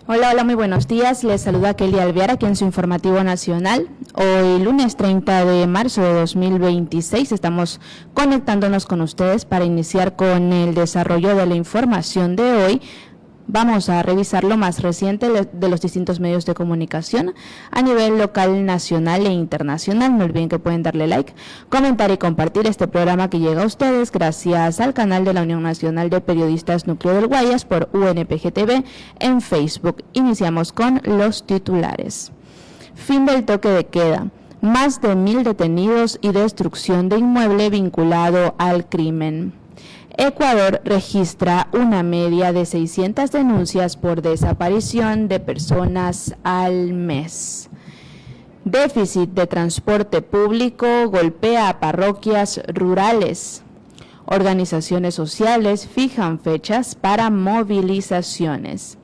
Hola, hola, muy buenos días. Les saluda Kelly Alvear aquí en su informativo nacional. Hoy, lunes 30 de marzo de 2026, estamos conectándonos con ustedes para iniciar con el desarrollo de la información de hoy. Vamos a revisar lo más reciente de los distintos medios de comunicación a nivel local, nacional e internacional. No olviden que pueden darle like, comentar y compartir este programa que llega a ustedes gracias al canal de la Unión Nacional de Periodistas Núcleo del Guayas por UNPG TV en Facebook. Iniciamos con los titulares. Fin del toque de queda. Más de 1.000 detenidos y destrucción de inmueble vinculado al crimen. Ecuador registra una media de 600 denuncias por desaparición de personas al mes. Déficit de transporte público golpea a parroquias rurales. Organizaciones sociales fijan fechas para movilizaciones.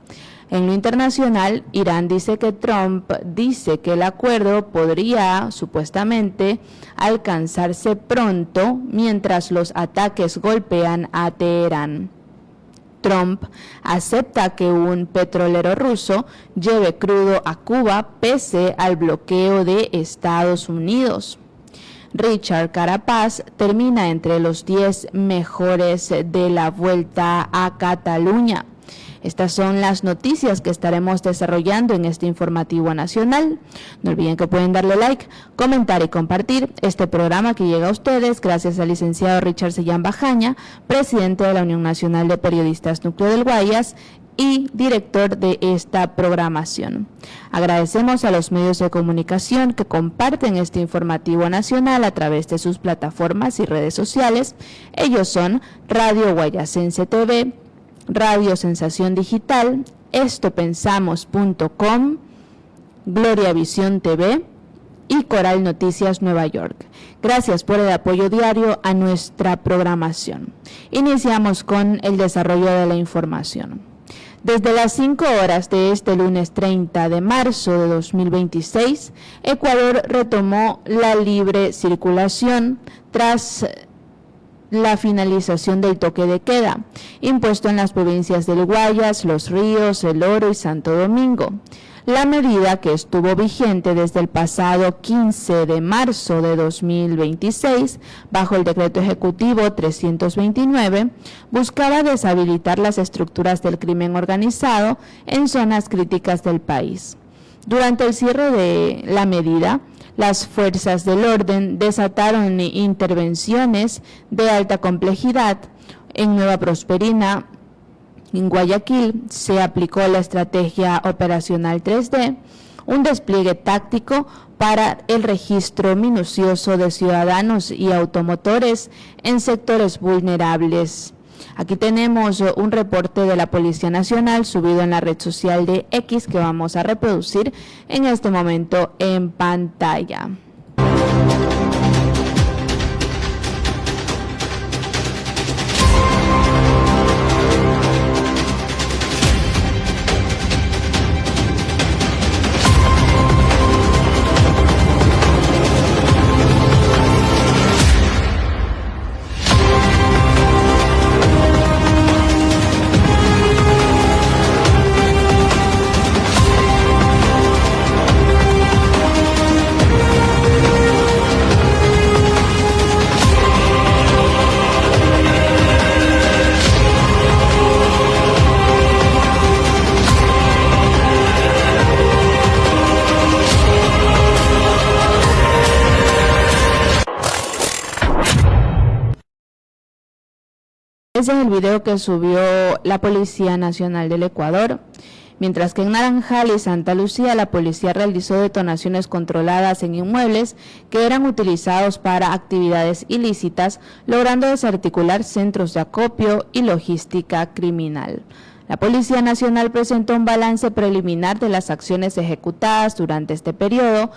En lo internacional, Irán dice que Trump dice que el acuerdo podría supuestamente alcanzarse pronto mientras los ataques golpean a Teherán. Trump acepta que un petrolero ruso lleve crudo a Cuba pese al bloqueo de Estados Unidos. Richard Carapaz termina entre los 10 mejores de la Vuelta a Cataluña. Estas son las noticias que estaremos desarrollando en este informativo nacional. No olviden que pueden darle like, comentar y compartir este programa que llega a ustedes gracias al licenciado Richard Sellán Bajaña, presidente de la Unión Nacional de Periodistas Núcleo del Guayas y director de esta programación. Agradecemos a los medios de comunicación que comparten este informativo nacional a través de sus plataformas y redes sociales. Ellos son Radio Guayasense TV, Radio Sensación Digital, estopensamos.com, Gloria Visión TV y Coral Noticias Nueva York. Gracias por el apoyo diario a nuestra programación. Iniciamos con el desarrollo de la información. Desde las 5 horas de este lunes 30 de marzo de 2026, Ecuador retomó la libre circulación tras la finalización del toque de queda, impuesto en las provincias del Guayas, Los Ríos, El Oro y Santo Domingo. La medida, que estuvo vigente desde el pasado 15 de marzo de 2026, bajo el decreto ejecutivo 329, buscaba deshabilitar las estructuras del crimen organizado en zonas críticas del país. Durante el cierre de la medida, las fuerzas del orden desataron intervenciones de alta complejidad. En Nueva Prosperina, en Guayaquil, se aplicó la estrategia operacional 3D, un despliegue táctico para el registro minucioso de ciudadanos y automotores en sectores vulnerables. Aquí tenemos un reporte de la Policía Nacional subido en la red social de X que vamos a reproducir en este momento en pantalla. Ese es el video que subió la Policía Nacional del Ecuador. Mientras que en Naranjal y Santa Lucía la policía realizó detonaciones controladas en inmuebles que eran utilizados para actividades ilícitas, logrando desarticular centros de acopio y logística criminal. La Policía Nacional presentó un balance preliminar de las acciones ejecutadas durante este periodo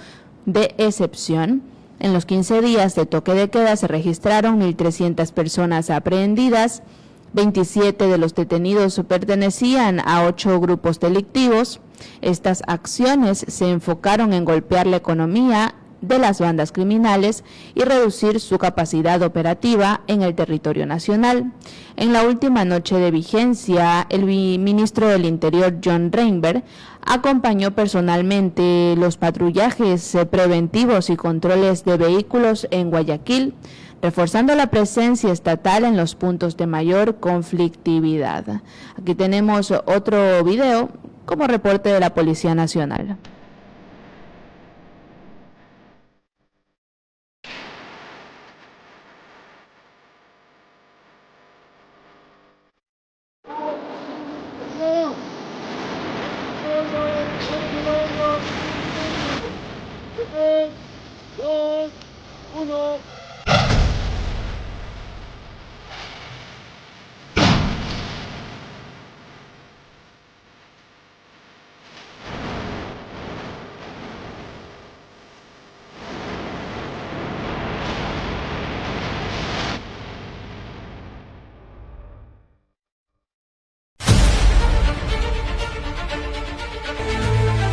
de excepción. En los 15 días de toque de queda se registraron 1.300 personas aprehendidas, 27 de los detenidos pertenecían a 8 grupos delictivos. Estas acciones se enfocaron en golpear la economía de las bandas criminales y reducir su capacidad operativa en el territorio nacional. En la última noche de vigencia, el ministro del Interior, John Reinberg, acompañó personalmente los patrullajes preventivos y controles de vehículos en Guayaquil, reforzando la presencia estatal en los puntos de mayor conflictividad. Aquí tenemos otro video como reporte de la Policía Nacional.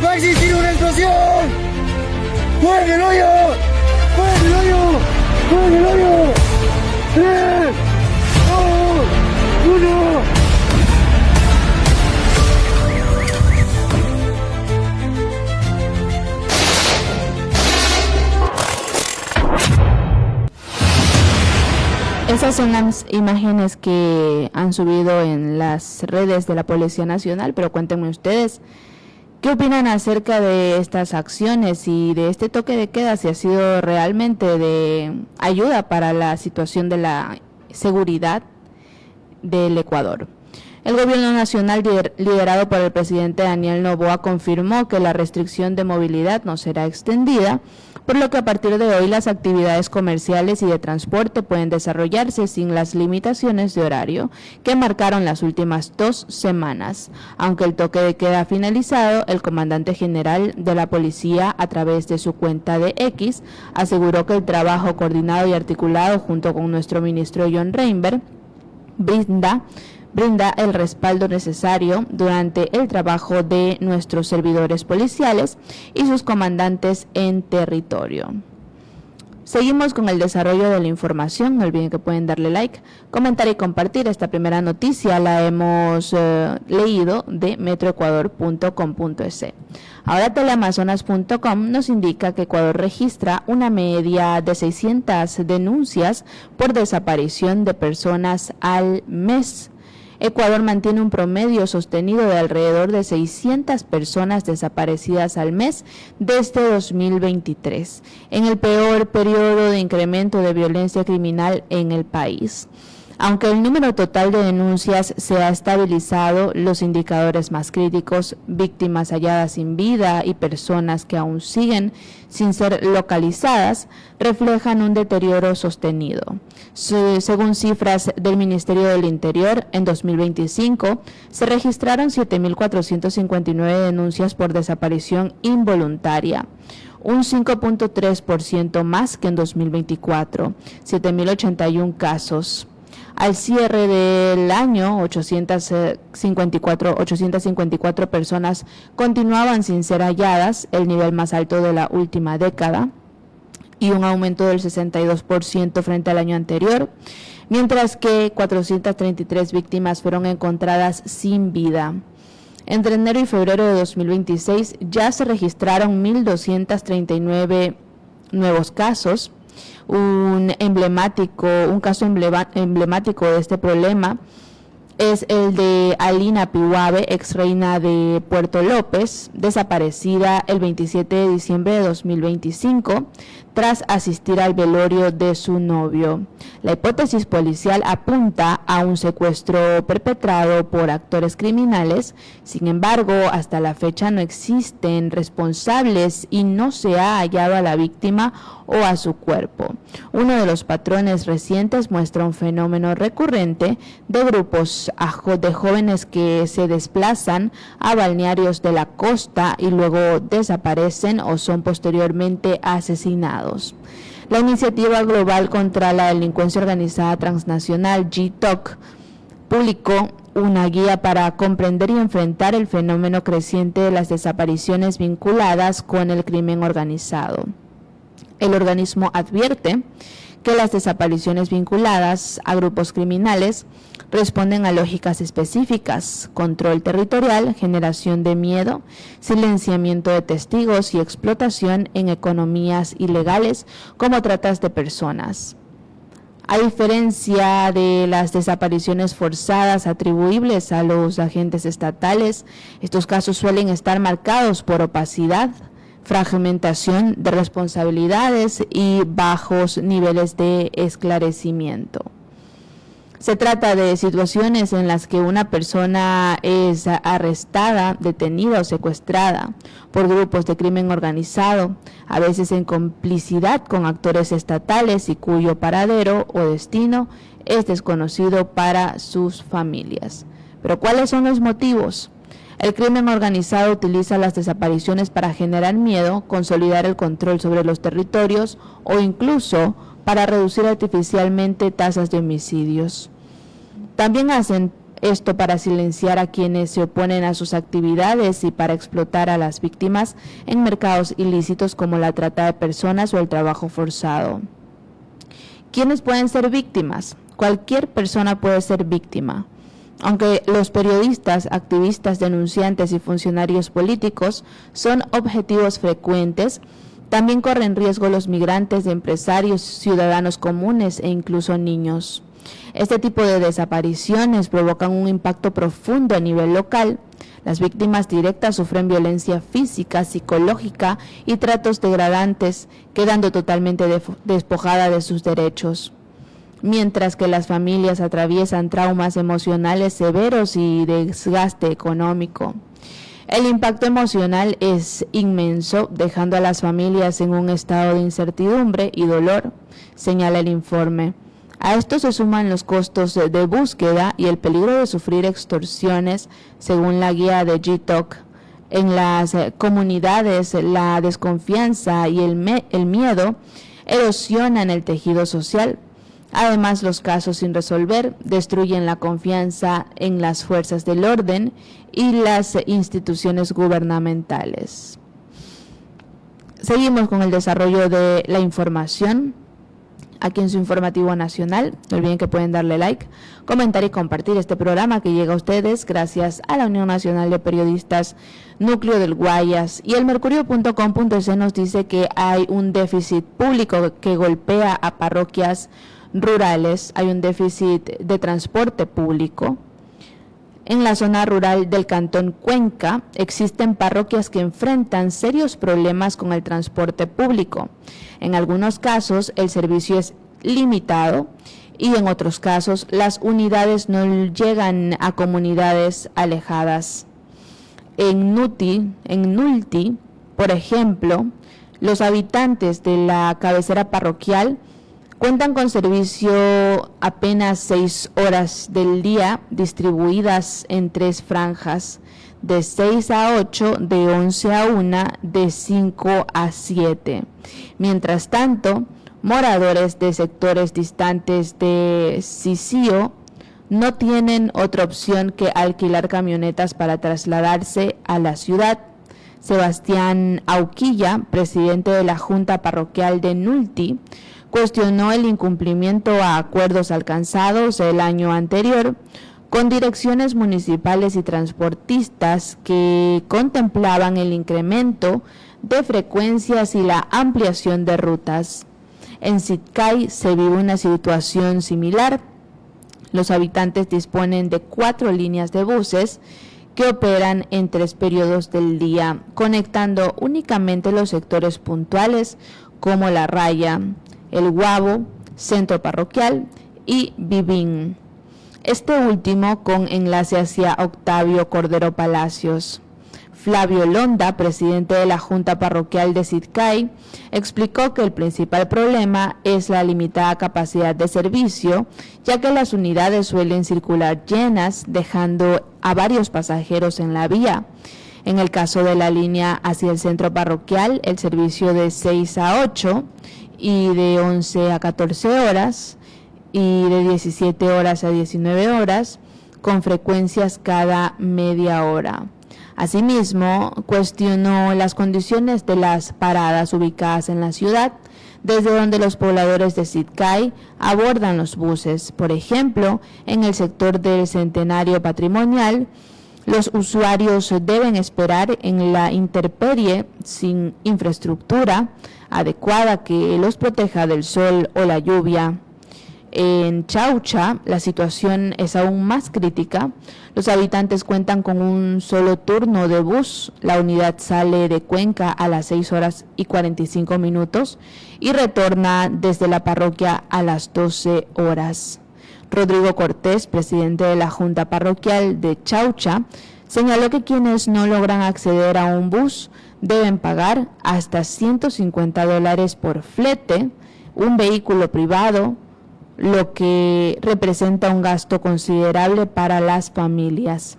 ¡Va a existir una explosión! ¡Fuera el hoyo! ¡Fuera el hoyo! ¡Fuera el hoyo! ¡3, 2, 1! Esas son las imágenes que han subido en las redes de la Policía Nacional, pero cuéntenme ustedes, ¿qué opinan acerca de estas acciones y de este toque de queda? Si ha sido realmente de ayuda para la situación de la seguridad del Ecuador. El gobierno nacional, liderado por el presidente Daniel Noboa, confirmó que la restricción de movilidad no será extendida, por lo que a partir de hoy las actividades comerciales y de transporte pueden desarrollarse sin las limitaciones de horario que marcaron las últimas 2 semanas. Aunque el toque de queda ha finalizado, el comandante general de la policía, a través de su cuenta de X, aseguró que el trabajo coordinado y articulado junto con nuestro ministro John Reinberg brinda el respaldo necesario durante el trabajo de nuestros servidores policiales y sus comandantes en territorio. Seguimos con el desarrollo de la información. No olviden que pueden darle like, comentar y compartir. Esta primera noticia la hemos leído de metroecuador.com.es. Ahora teleamazonas.com nos indica que Ecuador registra una media de 600 denuncias por desaparición de personas al mes. Ecuador mantiene un promedio sostenido de alrededor de 600 personas desaparecidas al mes desde 2023, en el peor periodo de incremento de violencia criminal en el país. Aunque el número total de denuncias se ha estabilizado, los indicadores más críticos, víctimas halladas sin vida y personas que aún siguen sin ser localizadas, reflejan un deterioro sostenido. Según cifras del Ministerio del Interior, en 2025 se registraron 7.459 denuncias por desaparición involuntaria, un 5.3% más que en 2024, 7.081 casos. Al cierre del año, 854 personas continuaban sin ser halladas, el nivel más alto de la última década, y un aumento del 62% frente al año anterior, mientras que 433 víctimas fueron encontradas sin vida. Entre enero y febrero de 2026 ya se registraron 1.239 nuevos casos. Un caso emblemático de este problema es el de Alina Pihuave, ex reina de Puerto López, desaparecida el 27 de diciembre de 2025 tras asistir al velorio de su novio. La hipótesis policial apunta a un secuestro perpetrado por actores criminales. Sin embargo, hasta la fecha no existen responsables y no se ha hallado a la víctima o a su cuerpo. Uno de los patrones recientes muestra un fenómeno recurrente de grupos de jóvenes que se desplazan a balnearios de la costa y luego desaparecen o son posteriormente asesinados. La Iniciativa Global contra la Delincuencia Organizada Transnacional, GTOC, publicó una guía para comprender y enfrentar el fenómeno creciente de las desapariciones vinculadas con el crimen organizado. El organismo advierte que las desapariciones vinculadas a grupos criminales responden a lógicas específicas: control territorial, generación de miedo, silenciamiento de testigos y explotación en economías ilegales como tratas de personas. A diferencia de las desapariciones forzadas atribuibles a los agentes estatales, estos casos suelen estar marcados por opacidad, fragmentación de responsabilidades y bajos niveles de esclarecimiento. Se trata de situaciones en las que una persona es arrestada, detenida o secuestrada por grupos de crimen organizado, a veces en complicidad con actores estatales, y cuyo paradero o destino es desconocido para sus familias. Pero ¿cuáles son los motivos? El crimen organizado utiliza las desapariciones para generar miedo, consolidar el control sobre los territorios o incluso para reducir artificialmente tasas de homicidios. También hacen esto para silenciar a quienes se oponen a sus actividades y para explotar a las víctimas en mercados ilícitos como la trata de personas o el trabajo forzado. ¿Quiénes pueden ser víctimas? Cualquier persona puede ser víctima. Aunque los periodistas, activistas, denunciantes y funcionarios políticos son objetivos frecuentes, también corren riesgo los migrantes, empresarios, ciudadanos comunes e incluso niños. Este tipo de desapariciones provocan un impacto profundo a nivel local. Las víctimas directas sufren violencia física, psicológica y tratos degradantes, quedando totalmente despojadas de sus derechos. Mientras que las familias atraviesan traumas emocionales severos y desgaste económico. El impacto emocional es inmenso, dejando a las familias en un estado de incertidumbre y dolor, señala el informe. A esto se suman los costos de búsqueda y el peligro de sufrir extorsiones, según la guía de GTOC. En las comunidades, la desconfianza y el miedo erosionan el tejido social. Además, los casos sin resolver destruyen la confianza en las fuerzas del orden y las instituciones gubernamentales. Seguimos con el desarrollo de la información aquí en su informativo nacional. No olviden que pueden darle like, comentar y compartir este programa que llega a ustedes gracias a la Unión Nacional de Periodistas Núcleo del Guayas. Y el Mercurio.com.es nos dice que hay un déficit público que golpea a parroquias rurales. Hay un déficit de transporte público. En la zona rural del Cantón Cuenca existen parroquias que enfrentan serios problemas con el transporte público. En algunos casos el servicio es limitado y en otros casos las unidades no llegan a comunidades alejadas. En Nulti, por ejemplo, los habitantes de la cabecera parroquial cuentan con servicio apenas 6 horas del día, distribuidas en 3 franjas, de 6 a 8, de 11 a 1, de 5 a 7. Mientras tanto, moradores de sectores distantes de Sisío no tienen otra opción que alquilar camionetas para trasladarse a la ciudad. Sebastián Auquilla, presidente de la Junta Parroquial de Nulti, cuestionó el incumplimiento a acuerdos alcanzados el año anterior con direcciones municipales y transportistas que contemplaban el incremento de frecuencias y la ampliación de rutas. En Sitkay se vive una situación similar. Los habitantes disponen de 4 líneas de buses que operan en 3 periodos del día, conectando únicamente los sectores puntuales como La Raya, El Guabo, Centro Parroquial y Vivín. Este último con enlace hacia Octavio Cordero Palacios. Flavio Londa, presidente de la Junta Parroquial de Sitkay, explicó que el principal problema es la limitada capacidad de servicio, ya que las unidades suelen circular llenas, dejando a varios pasajeros en la vía. En el caso de la línea hacia el centro parroquial, el servicio de 6 a 8 y de 11 a 14 horas y de 17 horas a 19 horas, con frecuencias cada media hora. Asimismo, cuestionó las condiciones de las paradas ubicadas en la ciudad, desde donde los pobladores de Sitkay abordan los buses. Por ejemplo, en el sector del Centenario Patrimonial, los usuarios deben esperar en la intemperie sin infraestructura adecuada que los proteja del sol o la lluvia. En Chaucha, la situación es aún más crítica. Los habitantes cuentan con un solo turno de bus. La unidad sale de Cuenca a las 6:45 y retorna desde la parroquia a las 12 horas. Rodrigo Cortés, presidente de la Junta Parroquial de Chaucha, señaló que quienes no logran acceder a un bus deben pagar hasta $150 por flete, un vehículo privado, lo que representa un gasto considerable para las familias.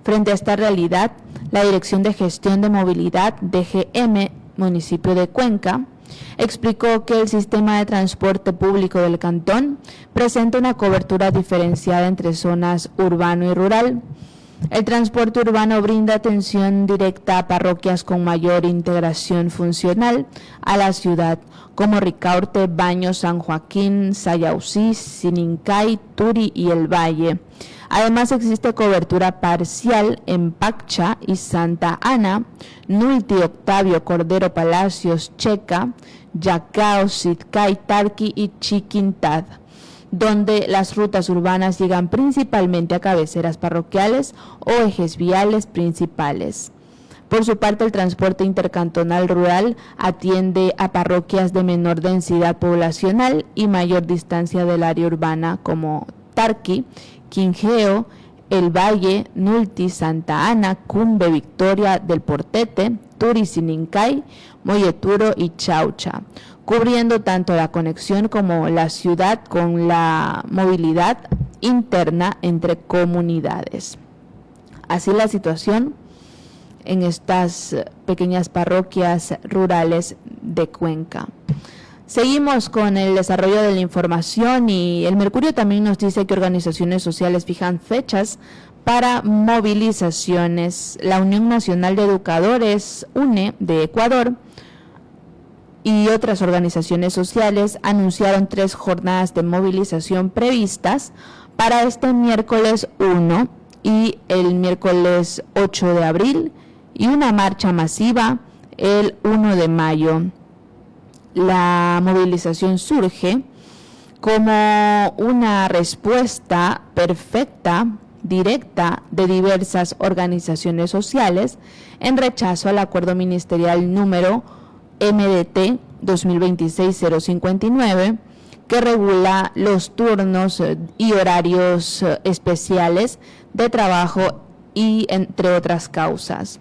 Frente a esta realidad, la Dirección de Gestión de Movilidad DGM, municipio de Cuenca, explicó que el sistema de transporte público del cantón presenta una cobertura diferenciada entre zonas urbano y rural. El transporte urbano brinda atención directa a parroquias con mayor integración funcional a la ciudad, como Ricaurte, Baños, San Joaquín, Sayausí, Sinincay, Turi y El Valle. Además existe cobertura parcial en Paccha y Santa Ana, Nulti, Octavio, Cordero Palacios, Checa, Yacao, Sitkay, Tarqui y Chiquintad, donde las rutas urbanas llegan principalmente a cabeceras parroquiales o ejes viales principales. Por su parte, el transporte intercantonal rural atiende a parroquias de menor densidad poblacional y mayor distancia del área urbana, como Tarqui, Quingeo, El Valle, Nulti, Santa Ana, Cumbe, Victoria del Portete, Turi, Sinincay, Molleturo y Chaucha, cubriendo tanto la conexión como la ciudad con la movilidad interna entre comunidades. Así la situación en estas pequeñas parroquias rurales de Cuenca. Seguimos con el desarrollo de la información y el Mercurio también nos dice que organizaciones sociales fijan fechas para movilizaciones. La Unión Nacional de Educadores, UNE, de Ecuador, y otras organizaciones sociales anunciaron 3 jornadas de movilización previstas para este miércoles 1 y el miércoles 8 de abril y una marcha masiva el 1 de mayo. La movilización surge como una respuesta perfecta, directa, de diversas organizaciones sociales en rechazo al acuerdo ministerial número MDT 2026-059, que regula los turnos y horarios especiales de trabajo y entre otras causas.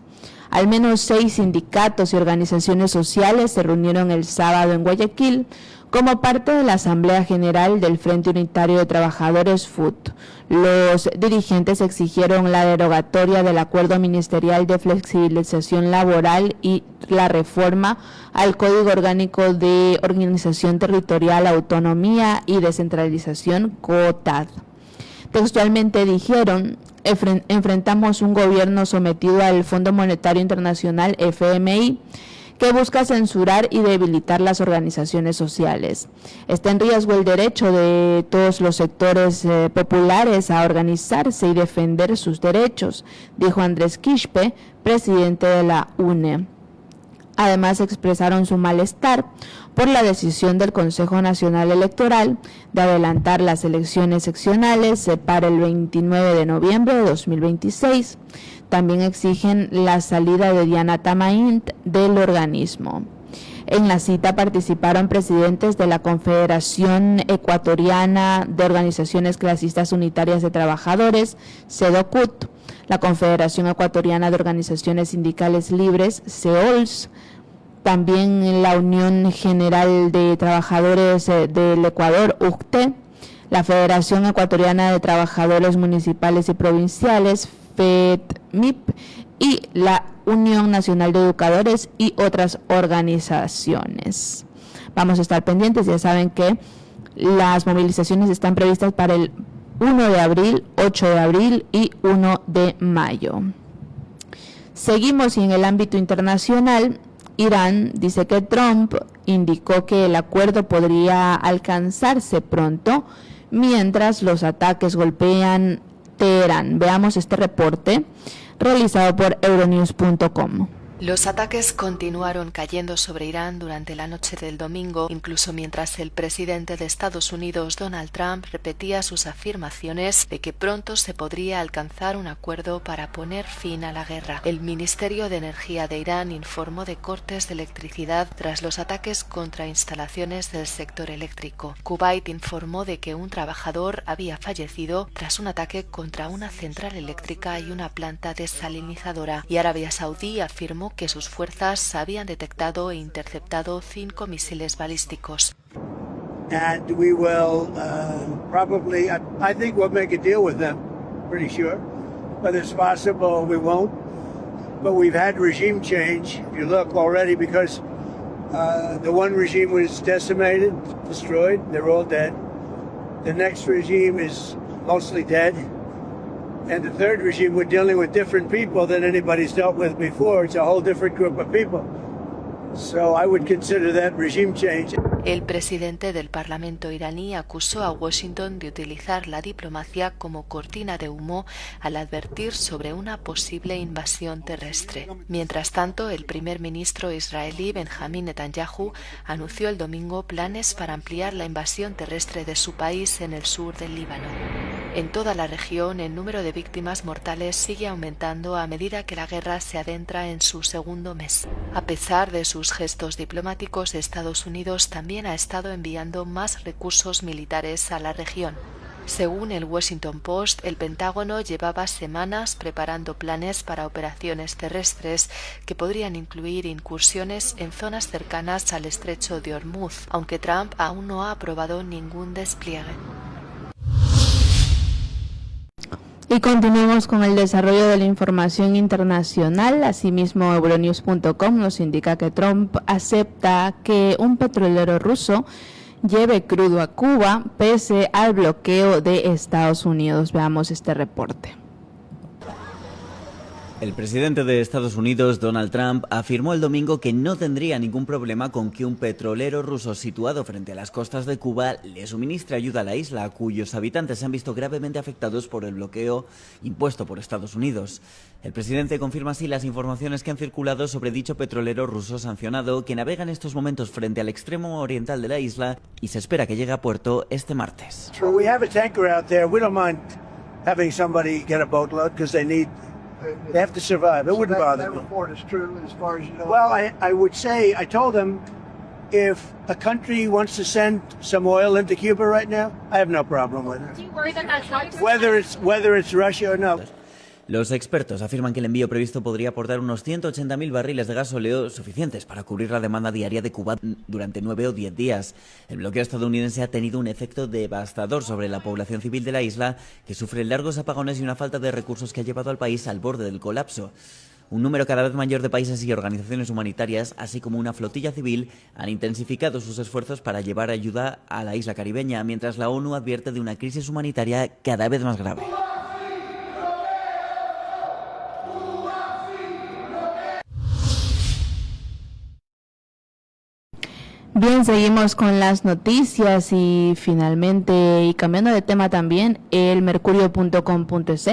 Al menos 6 sindicatos y organizaciones sociales se reunieron el sábado en Guayaquil como parte de la Asamblea General del Frente Unitario de Trabajadores FUT. Los dirigentes exigieron la derogatoria del Acuerdo Ministerial de Flexibilización Laboral y la reforma al Código Orgánico de Organización Territorial, Autonomía y Descentralización, COTAD. Textualmente dijeron: enfrentamos un gobierno sometido al Fondo Monetario Internacional, FMI, que busca censurar y debilitar las organizaciones sociales. Está en riesgo el derecho de todos los sectores populares a organizarse y defender sus derechos, dijo Andrés Quispe, presidente de la UNE. Además, expresaron su malestar por la decisión del Consejo Nacional Electoral de adelantar las elecciones seccionales para el 29 de noviembre de 2026. También exigen la salida de Diana Tamaint del organismo. En la cita participaron presidentes de la Confederación Ecuatoriana de Organizaciones Clasistas Unitarias de Trabajadores, CEDOCUT, la Confederación Ecuatoriana de Organizaciones Sindicales Libres, CEOLS, también la Unión General de Trabajadores del Ecuador, UCTE, la Federación Ecuatoriana de Trabajadores Municipales y Provinciales, FEDMIP, y la Unión Nacional de Educadores y otras organizaciones. Vamos a estar pendientes, ya saben que las movilizaciones están previstas para el 1 de abril, 8 de abril y 1 de mayo. Seguimos y en el ámbito internacional, Irán dice que Trump indicó que el acuerdo podría alcanzarse pronto mientras los ataques golpean Teherán. Veamos este reporte realizado por Euronews.com. Los ataques continuaron cayendo sobre Irán durante la noche del domingo, incluso mientras el presidente de Estados Unidos, Donald Trump, repetía sus afirmaciones de que pronto se podría alcanzar un acuerdo para poner fin a la guerra. El Ministerio de Energía de Irán informó de cortes de electricidad tras los ataques contra instalaciones del sector eléctrico. Kuwait informó de que un trabajador había fallecido tras un ataque contra una central eléctrica y una planta desalinizadora, y Arabia Saudí afirmó que sus fuerzas habían detectado e interceptado 5 misiles balísticos. And we will probably, I think we'll make a deal with them, pretty sure. Whether it's possible, we won't. But we've had regime change, if you look already, because the one regime was decimated, destroyed, they're all dead. The next regime is mostly dead. And the third regime, we're dealing with different people than anybody's dealt with before. It's a whole different group of people. So I would consider that regime change. El presidente del Parlamento iraní acusó a Washington de utilizar la diplomacia como cortina de humo al advertir sobre una posible invasión terrestre. Mientras tanto, el primer ministro israelí Benjamín Netanyahu anunció el domingo planes para ampliar la invasión terrestre de su país en el sur del Líbano. En toda la región, el número de víctimas mortales sigue aumentando a medida que la guerra se adentra en su segundo mes. A pesar de sus gestos diplomáticos, Estados Unidos también ha estado enviando más recursos militares a la región. Según el Washington Post, el Pentágono llevaba semanas preparando planes para operaciones terrestres que podrían incluir incursiones en zonas cercanas al estrecho de Hormuz, aunque Trump aún no ha aprobado ningún despliegue. Y continuamos con el desarrollo de la información internacional. Asimismo, Euronews.com nos indica que Trump acepta que un petrolero ruso lleve crudo a Cuba pese al bloqueo de Estados Unidos. Veamos este reporte. El presidente de Estados Unidos, Donald Trump, afirmó el domingo que no tendría ningún problema con que un petrolero ruso situado frente a las costas de Cuba le suministre ayuda a la isla, cuyos habitantes se han visto gravemente afectados por el bloqueo impuesto por Estados Unidos. El presidente confirma así las informaciones que han circulado sobre dicho petrolero ruso sancionado, que navega en estos momentos frente al extremo oriental de la isla y se espera que llegue a puerto este martes. We have a tanker out there. We don't mind having somebody get a boatload because they have to survive. It wouldn't bother me. That report is true as far as you know. Well, I would say, I told them, if a country wants to send some oil into Cuba right now, I have no problem with it. Do you worry that that's Whether it's Russia or no. Los expertos afirman que el envío previsto podría aportar unos 180.000 barriles de gasóleo suficientes para cubrir la demanda diaria de Cuba durante 9 o 10 días. El bloqueo estadounidense ha tenido un efecto devastador sobre la población civil de la isla, que sufre largos apagones y una falta de recursos que ha llevado al país al borde del colapso. Un número cada vez mayor de países y organizaciones humanitarias, así como una flotilla civil, han intensificado sus esfuerzos para llevar ayuda a la isla caribeña, mientras la ONU advierte de una crisis humanitaria cada vez más grave. Bien, seguimos con las noticias y finalmente, y cambiando de tema también, el mercurio.com.es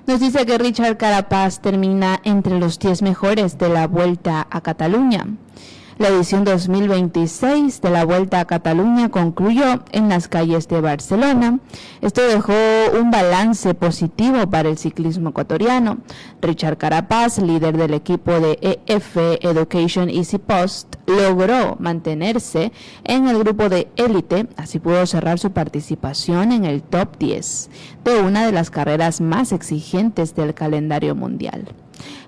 nos dice que Richard Carapaz termina entre los 10 mejores de la Vuelta a Cataluña. La edición 2026 de la Vuelta a Cataluña concluyó en las calles de Barcelona. Esto dejó un balance positivo para el ciclismo ecuatoriano. Richard Carapaz, líder del equipo de EF Education Easy Post, logró mantenerse en el grupo de élite, así pudo cerrar su participación en el top 10 de una de las carreras más exigentes del calendario mundial.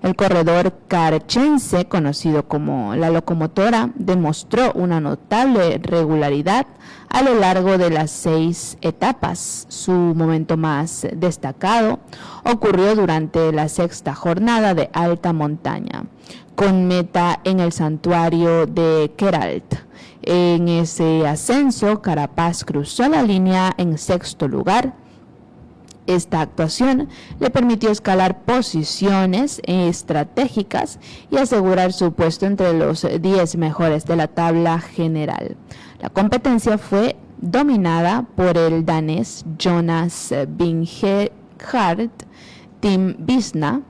El corredor carchense, conocido como la locomotora, demostró una notable regularidad a lo largo de las 6 etapas. Su momento más destacado ocurrió durante la 6ª jornada de alta montaña, con meta en el santuario de Queralt. En ese ascenso, Carapaz cruzó la línea en 6º lugar Esta actuación le permitió escalar posiciones estratégicas y asegurar su puesto entre los 10 mejores de la tabla general. La competencia fue dominada por el danés Jonas Vingegaard, Team Visma,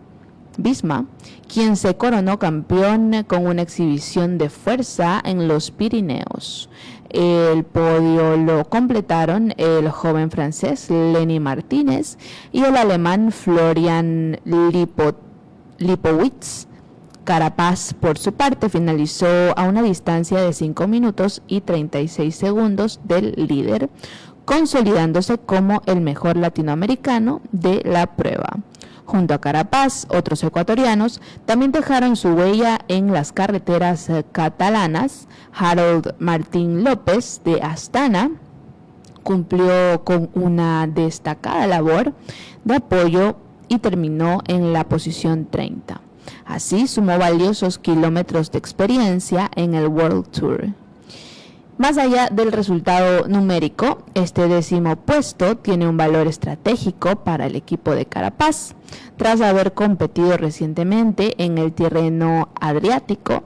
quien se coronó campeón con una exhibición de fuerza en los Pirineos. El podio lo completaron el joven francés Lenny Martínez y el alemán Florian Lipowitz. Carapaz, por su parte, finalizó a una distancia de 5 minutos y 36 segundos del líder, consolidándose como el mejor latinoamericano de la prueba. Junto a Carapaz, otros ecuatorianos también dejaron su huella en las carreteras catalanas. Harold Martín López de Astana cumplió con una destacada labor de apoyo y terminó en la posición 30. Así sumó valiosos kilómetros de experiencia en el World Tour. Más allá del resultado numérico, este 10º puesto tiene un valor estratégico para el equipo de Carapaz. Tras haber competido recientemente en el Tirreno Adriático,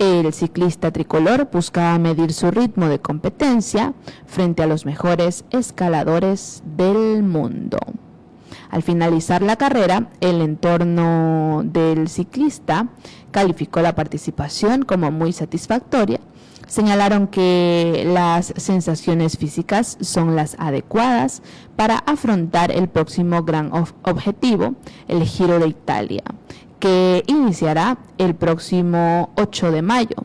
el ciclista tricolor buscaba medir su ritmo de competencia frente a los mejores escaladores del mundo. Al finalizar la carrera, el entorno del ciclista calificó la participación como muy satisfactoria. Señalaron que las sensaciones físicas son las adecuadas para afrontar el próximo gran objetivo, el Giro de Italia, que iniciará el próximo 8 de mayo.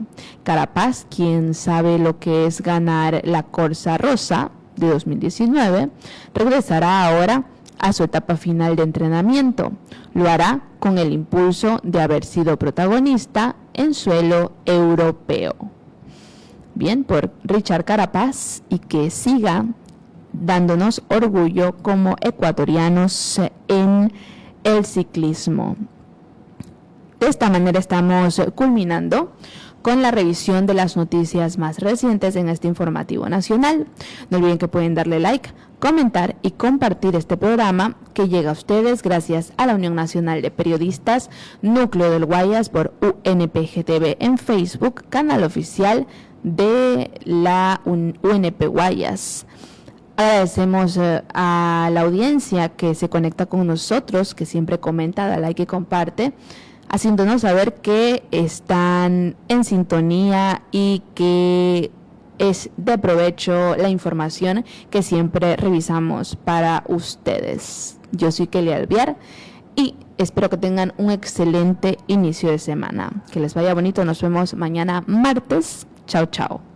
Carapaz, quien sabe lo que es ganar la Corsa Rosa de 2019, regresará ahora a su etapa final de entrenamiento. Lo hará con el impulso de haber sido protagonista en suelo europeo. Bien, por Richard Carapaz, y que siga dándonos orgullo como ecuatorianos en el ciclismo. De esta manera estamos culminando con la revisión de las noticias más recientes en este informativo nacional. No olviden que pueden darle like, comentar y compartir este programa que llega a ustedes gracias a la Unión Nacional de Periodistas, Núcleo del Guayas por UNPGTV en Facebook, canal oficial de la UNP Guayas. Agradecemos a la audiencia que se conecta con nosotros, que siempre comenta, da like y comparte, haciéndonos saber que están en sintonía y que es de provecho la información que siempre revisamos para ustedes. Yo soy Kelly Alviar y espero que tengan un excelente inicio de semana. Que les vaya bonito. Nos vemos mañana martes. Chao, chao.